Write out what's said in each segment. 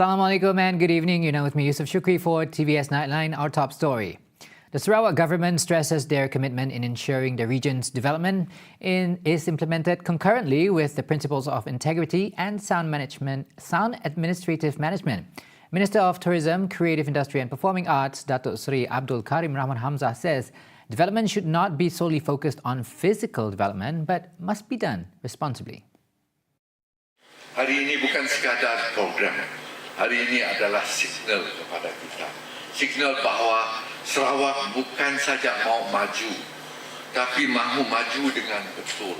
Assalamualaikum and good evening. You're now with me, Yusuf Shukri, for TVS Nightline, our top story. The Sarawak government stresses their commitment in ensuring the region's development is implemented concurrently with the principles of integrity and sound administrative management. Minister of Tourism, Creative Industry and Performing Arts, Datuk Seri Abdul Karim Rahman Hamzah says development should not be solely focused on physical development but must be done responsibly. Hari ini bukan sekadar program. Hari ini adalah signal kepada kita. Signal bahawa Sarawak bukan saja mau maju, tapi mahu maju dengan betul.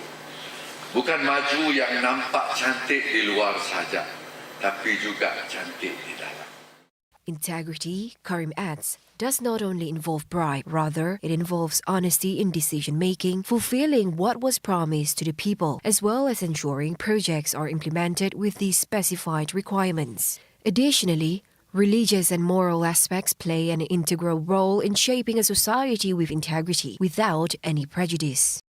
Bukan maju yang nampak cantik di luar saja, tapi juga cantik di dalam. Integrity, Karim adds, does not only involve bribe, rather it involves honesty in decision-making, fulfilling what was promised to the people, as well as ensuring projects are implemented with the specified requirements. Additionally, religious and moral aspects play an integral role in shaping a society with integrity without any prejudice.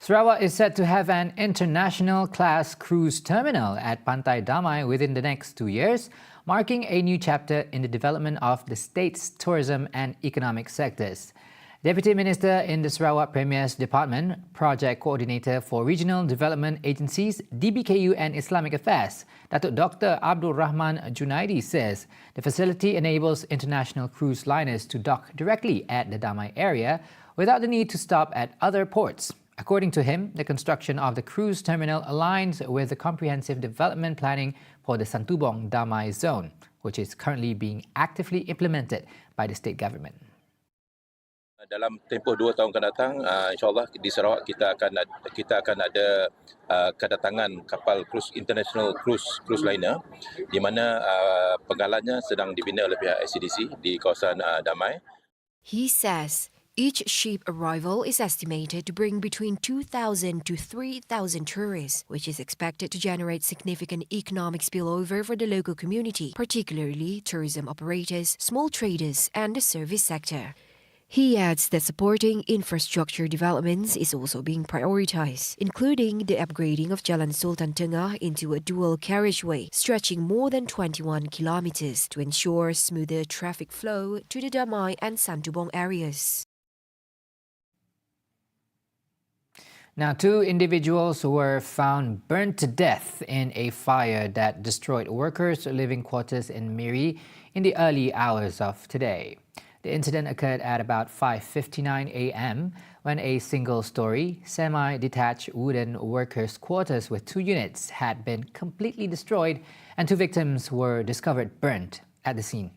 Sarawak is set to have an international class cruise terminal at PANTAI DAMAI within the next 2 years, marking a new chapter in the development of the state's tourism and economic sectors. Deputy Minister in the Sarawak Premier's Department, Project Coordinator for Regional Development Agencies, DBKU and Islamic Affairs, Datuk Dr. Abdul Rahman Junaidi says the facility enables international cruise liners to dock directly at the Damai area without the need to stop at other ports. According to him, the construction of the cruise terminal aligns with the comprehensive development planning for the Santubong Damai zone, which is currently being actively implemented by the state government. Dalam tempoh 2 tahun akan datang, insyaAllah di Sarawak kita akan ada kedatangan kapal international cruise liner di mana penggalannya sedang dibina oleh pihak SCDC di kawasan Damai. He says each ship arrival is estimated to bring between 2,000 to 3,000 tourists, which is expected to generate significant economic spillover for the local community, particularly tourism operators, small traders and the service sector. He adds that supporting infrastructure developments is also being prioritized, including the upgrading of Jalan Sultan Tengah into a dual carriageway stretching more than 21 kilometers to ensure smoother traffic flow to the Damai and Santubong areas. Now, 2 individuals were found burnt to death in a fire that destroyed workers' living quarters in Miri in the early hours of today. The incident occurred at about 5:59 a.m. when a single-story, semi-detached wooden workers' quarters with 2 units had been completely destroyed and 2 victims were discovered burnt at the scene.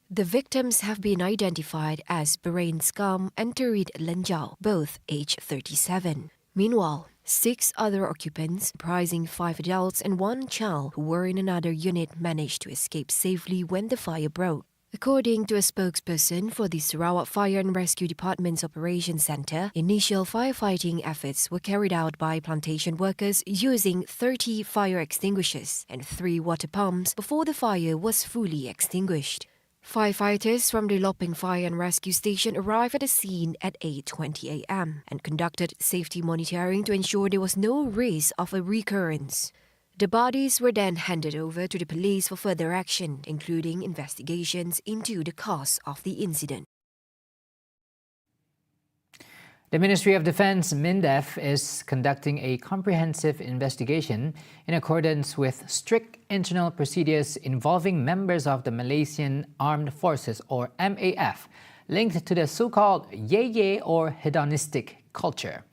The victims have been identified as Bahrain Skam and Turid Lenjau, both aged 37. Meanwhile, 6 other occupants, comprising 5 adults and 1 child who were in another unit, managed to escape safely when the fire broke. According to a spokesperson for the Sarawak Fire and Rescue Department's Operations Centre, initial firefighting efforts were carried out by plantation workers using 30 fire extinguishers and 3 water pumps before the fire was fully extinguished. Firefighters from the Loping Fire and Rescue Station arrived at the scene at 8:20 a.m. and conducted safety monitoring to ensure there was no risk of a recurrence. The bodies were then handed over to the police for further action, including investigations into the cause of the incident. The Ministry of Defence, MINDEF, is conducting a comprehensive investigation in accordance with strict internal procedures involving members of the Malaysian Armed Forces, or MAF, linked to the so-called Ye or hedonistic culture.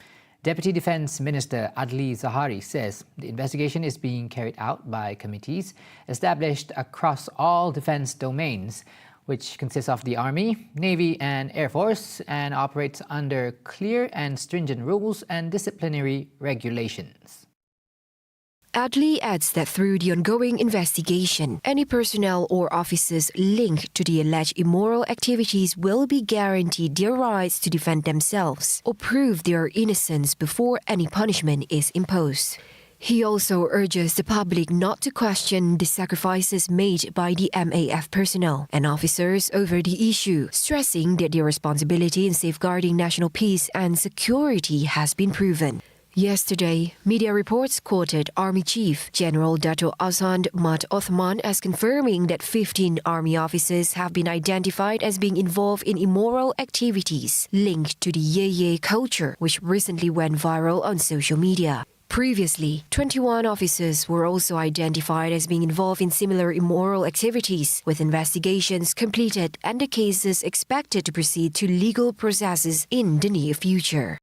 Deputy Defence Minister Adli Zahari says the investigation is being carried out by committees established across all defence domains, which consists of the Army, Navy and Air Force, and operates under clear and stringent rules and disciplinary regulations. Adli adds that through the ongoing investigation, any personnel or officers linked to the alleged immoral activities will be guaranteed their rights to defend themselves or prove their innocence before any punishment is imposed. He also urges the public not to question the sacrifices made by the MAF personnel and officers over the issue, stressing that their responsibility in safeguarding national peace and security has been proven. Yesterday, media reports quoted Army Chief General Dato Azhan Mat Othman as confirming that 15 Army officers have been identified as being involved in immoral activities linked to the Ye culture, which recently went viral on social media. Previously, 21 officers were also identified as being involved in similar immoral activities, with investigations completed and the cases expected to proceed to legal processes in the near future.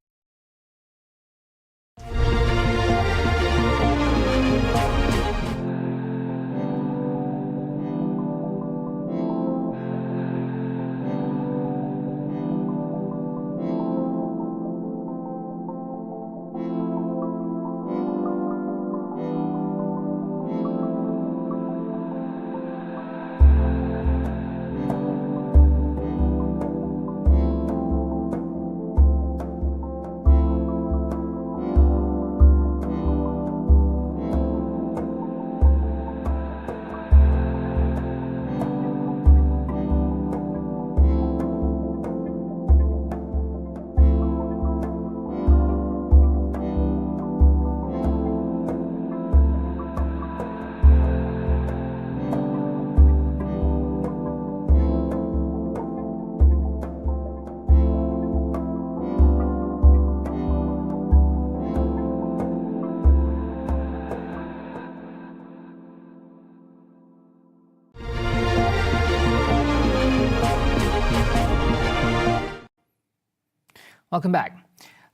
Welcome back.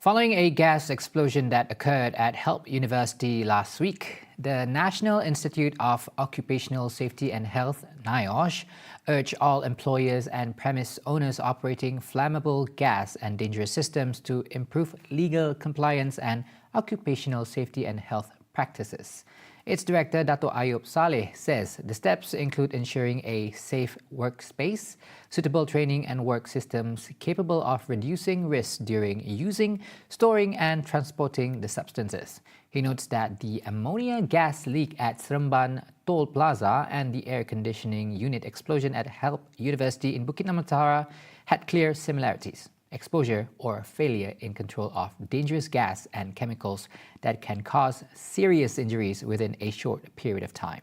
Following a gas explosion that occurred at Help University last week, the National Institute of Occupational Safety and Health, NIOSH, urged all employers and premise owners operating flammable gas and dangerous systems to improve legal compliance and occupational safety and health practices. Its director, Dato' Ayub Saleh, says the steps include ensuring a safe workspace, suitable training and work systems capable of reducing risks during using, storing and transporting the substances. He notes that the ammonia gas leak at Seremban Toll Plaza and the air conditioning unit explosion at Help University in Bukit Namatara had clear similarities: exposure or failure in control of dangerous gas and chemicals that can cause serious injuries within a short period of time.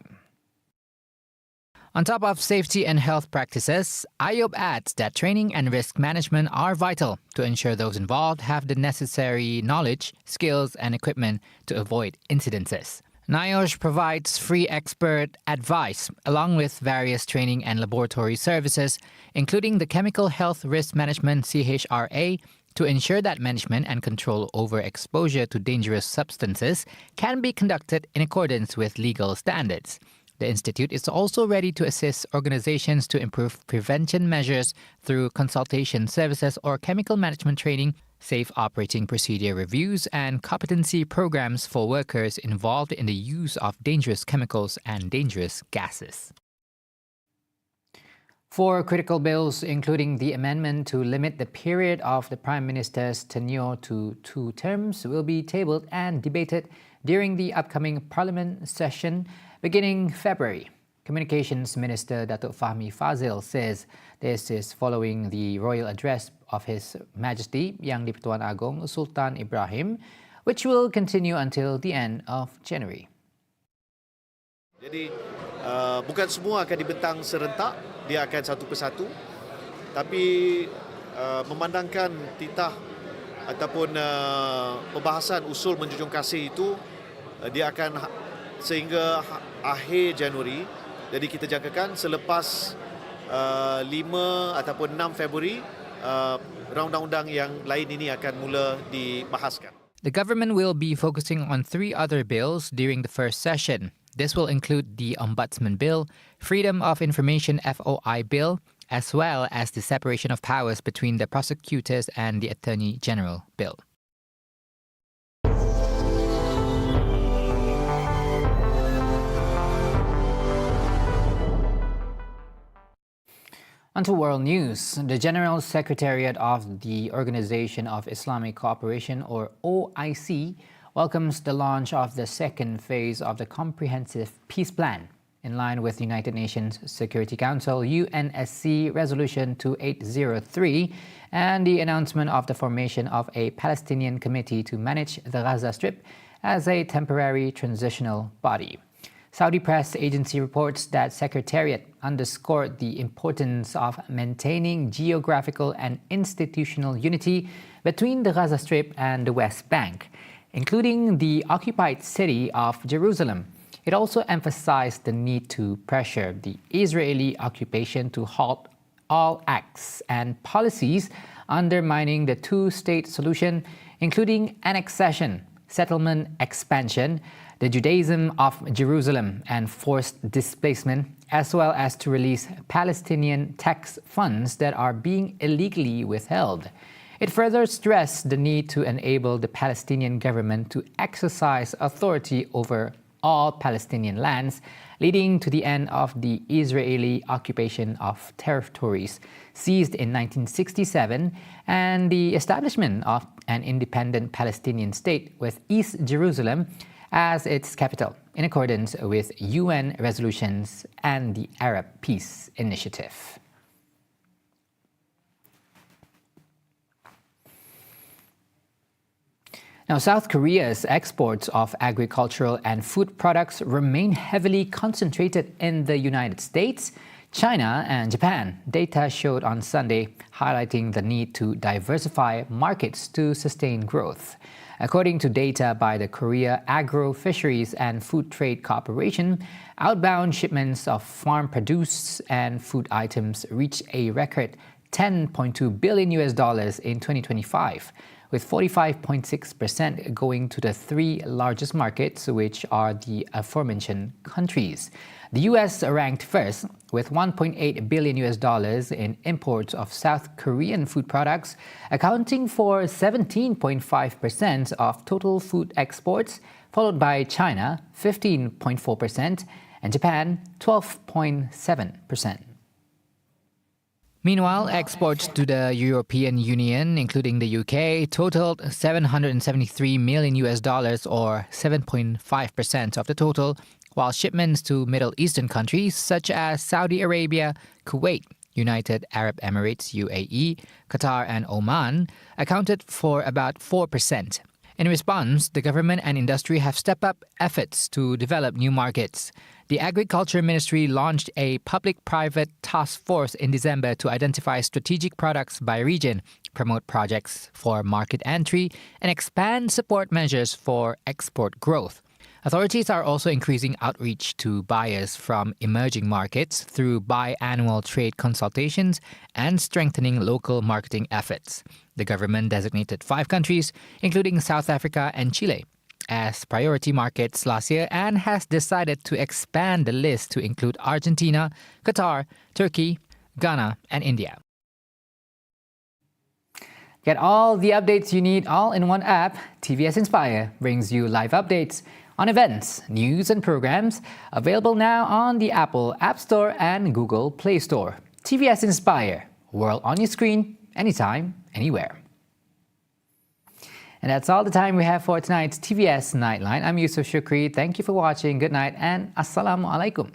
On top of safety and health practices, Ayub adds that training and risk management are vital to ensure those involved have the necessary knowledge, skills, and equipment to avoid incidences. NIOSH provides free expert advice along with various training and laboratory services, including the Chemical Health Risk Management CHRA, to ensure that management and control over exposure to dangerous substances can be conducted in accordance with legal standards. The Institute is also ready to assist organizations to improve prevention measures through consultation services or chemical management training, safe operating procedure reviews, and competency programs for workers involved in the use of dangerous chemicals and dangerous gases. 4 critical bills, including the amendment to limit the period of the Prime Minister's tenure to 2 terms, will be tabled and debated during the upcoming Parliament session beginning February. Communications Minister Datuk Fahmi Fazil says this is following the royal address of His Majesty Yang di-Pertuan Agong Sultan Ibrahim, which will continue until the end of January. Jadi bukan semua akan dibentang serentak, dia akan satu persatu. Tapi memandangkan titah ataupun pembahasan usul menjunjung kasih itu, dia akan sehingga akhir Januari. Jadi kita jangkakan selepas 5 ataupun 6 Februari, undang-undang yang lain ini akan mula dibahaskan. The government will be focusing on 3 other bills during the first session. This will include the Ombudsman Bill, Freedom of Information FOI Bill, as well as the separation of powers between the prosecutors and the Attorney General Bill. Onto world news. The General Secretariat of the Organization of Islamic Cooperation, or OIC, welcomes the launch of the second phase of the Comprehensive Peace Plan. in line with United Nations Security Council UNSC Resolution 2803 and the announcement of the formation of a Palestinian committee to manage the Gaza Strip as a temporary transitional body. Saudi press agency reports that Secretariat underscored the importance of maintaining geographical and institutional unity between the Gaza Strip and the West Bank, including the occupied city of Jerusalem. It also emphasized the need to pressure the Israeli occupation to halt all acts and policies undermining the two-state solution, including annexation, settlement expansion, the Judaism of Jerusalem, and forced displacement, as well as to release Palestinian tax funds that are being illegally withheld. It further stressed the need to enable the Palestinian government to exercise authority over all Palestinian lands, leading to the end of the Israeli occupation of territories seized in 1967 and the establishment of an independent Palestinian state with East Jerusalem as its capital, in accordance with UN resolutions and the Arab Peace Initiative. Now, South Korea's exports of agricultural and food products remain heavily concentrated in the United States, China, and Japan, data showed on Sunday, highlighting the need to diversify markets to sustain growth. According to data by the Korea Agro Fisheries and Food Trade Corporation, outbound shipments of farm produce and food items reached a record $10.2 billion in 2025, with 45.6% going to the three largest markets, which are the aforementioned countries. The U.S. ranked first with $1.8 billion in imports of South Korean food products, accounting for 17.5% of total food exports, followed by China, 15.4%, and Japan, 12.7%. Meanwhile, exports to the European Union, including the UK, totaled $773 million or 7.5% of the total, while shipments to Middle Eastern countries such as Saudi Arabia, Kuwait, United Arab Emirates UAE, Qatar, and Oman accounted for about 4%. In response, the government and industry have stepped up efforts to develop new markets. The Agriculture Ministry launched a public-private task force in December to identify strategic products by region, promote projects for market entry, and expand support measures for export growth. Authorities are also increasing outreach to buyers from emerging markets through biannual trade consultations and strengthening local marketing efforts. The government designated 5 countries, including South Africa and Chile, as priority markets last year and has decided to expand the list to include Argentina, Qatar, Turkey, Ghana, and India. Get all the updates you need all in one app. TVS Inspire brings you live updates on events, news, and programs, available now on the Apple App Store and Google Play Store. TVS Inspire, world on your screen, anytime, anywhere. And that's all the time we have for tonight's TVS Nightline. I'm Yusuf Shukri. Thank you for watching. Good night and Assalamu Alaikum.